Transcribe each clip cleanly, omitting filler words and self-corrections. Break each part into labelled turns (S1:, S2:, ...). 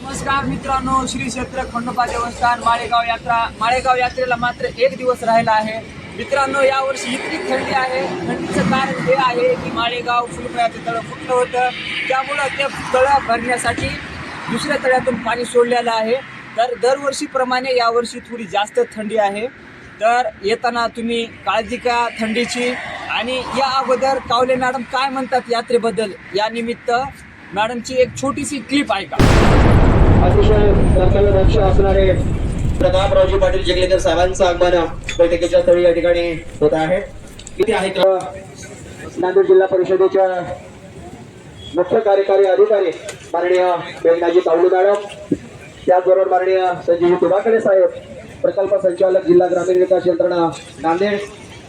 S1: नमस्कार मित्रांनो, श्री क्षेत्र खंडोबा देवस्थान माळेगाव यात्रेला मात्र एक दिवस राहिला आहे. मित्रांनो, यावर्षी इतकी थंडी आहे. थंडीचं कारण हे आहे की माळेगाव फुलमयाचं तळं फुटलं होतं, त्यामुळं ते तळं भरण्यासाठी दुसऱ्या तळ्यातून पाणी सोडलेलं आहे. तर दरवर्षीप्रमाणे यावर्षी थोडी जास्त थंडी आहे. तर येताना तुम्ही काळजी घ्या थंडीची. आणि या अगोदर कावले मॅडम काय म्हणतात यात्रेबद्दल, या निमित्त मॅडमची एक छोटीशी क्लिप ऐका.
S2: अतिशय कर्तव्यदक्ष असणारे प्रतापरावजी पाटील जगलेकर साहेबांचं आगमन बैठकीच्या स्थळी या ठिकाणी होत आहे. किती आहेत नांदेड जिल्हा परिषदेच्या मुख्य कार्यकारी अधिकारी माननीय मेघनाजी तावले मॅडम, त्याचबरोबर माननीय संजीव तुबाकडे साहेब, प्रकल्प संचालक जिल्हा ग्रामीण विकास यंत्रणा नांदेड,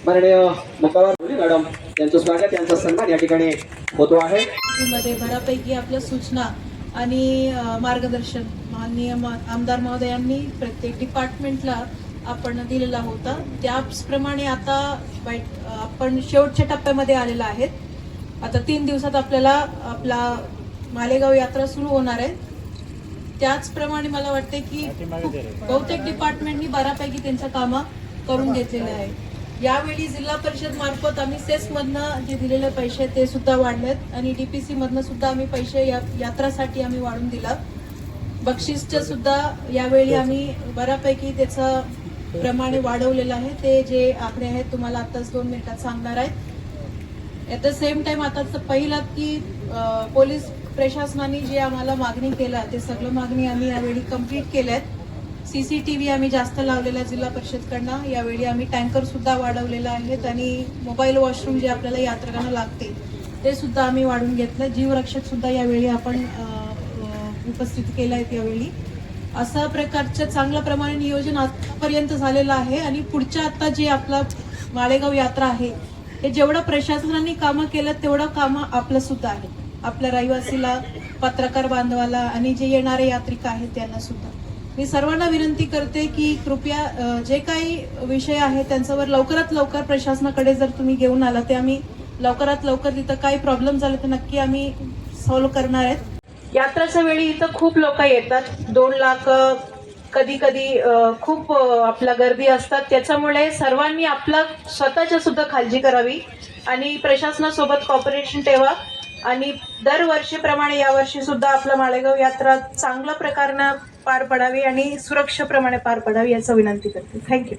S2: माननीय मुक्काबार मॅडम यांचं स्वागत, यांचा सन्मान या ठिकाणी होतो आहे.
S3: मध्ये बऱ्यापैकी आपल्या सूचना आणि मार्गदर्शन माननीय आमदार महोदयांनी प्रत्येक डिपार्टमेंटला आपण दिलेला होता. त्याचप्रमाणे आता आपण शेवटच्या टप्प्यामध्ये आलेला आहेत. आता 3 दिवसात आपल्याला आपला मालेगाव यात्रा सुरू होणार आहे. त्याचप्रमाणे मला वाटते की बहुतेक डिपार्टमेंटनी बऱ्यापैकी त्यांचं कामं करून घेतलेलं आहे. यावेळी जिल्हा परिषद मार्फत आम्ही सेस मधनं जे दिलेले पैसे ते सुद्धा वाढलेत आणि डीपीसी मधनं सुद्धा आम्ही पैसे यात्रासाठी आम्ही वाढून दिला. बक्षीसचं सुद्धा यावेळी आम्ही बऱ्यापैकी त्याचं प्रमाणे वाढवलेलं आहे. ते जे आकडे आहेत तुम्हाला आताच 2 मिनिटात सांगणार आहेत. ॲट द सेम टाइम आता पहिलं की पोलीस प्रशासनाने जे आम्हाला मागणी केला ते सगळं मागणी आम्ही यावेळी कंप्लीट केल्या आहेत. CCTV आम्ही जास्त लावलेला जिल्हा परिषदकडनं. यावेळी आम्ही टँकर सुद्धा वाढवलेला आहेत आणि मोबाईल वॉशरूम जे आपल्याला यात्रेकरांना लागते ते सुद्धा आम्ही वाढून घेतलं. जीवरक्षक सुद्धा यावेळी आपण उपस्थित केलं आहे. यावेळी अशा प्रकारचं चांगल्या प्रमाणे नियोजन आतापर्यंत झालेलं आहे. आणि पुढच्या आता जे आपला माळेगाव यात्रा आहे हे जेवढं प्रशासनाने कामं केलं तेवढं कामं आपलं सुद्धा आहे. आपल्या रहिवासीला, पत्रकार बांधवाला आणि जे येणारे यात्रिक आहेत त्यांना सुद्धा मी सर्वांना विनंती करते की कृपया जे काही विषय आहे त्यांच्यावर लवकरात लवकर प्रशासनाकडे जर तुम्ही घेऊन आला ते आम्ही लवकरात लवकर, तिथं काही प्रॉब्लेम झाले तर नक्की आम्ही सॉल्व्ह करणार आहेत. यात्राच्या वेळी इथं खूप लोक येतात. 2 लाख कधी कधी खूप आपला गर्दी असतात. त्याच्यामुळे सर्वांनी आपला स्वतःच्या सुद्धा काळजी करावी आणि प्रशासनासोबत कॉपरेशन ठेवा. आणि दरवर्षीप्रमाणे यावर्षी सुद्धा आपला माळेगाव यात्रा चांगल्या प्रकारे पार पडावी आणि सुरक्षेप्रमाणे पार पडावी याची विनंती करते. थँक्यू.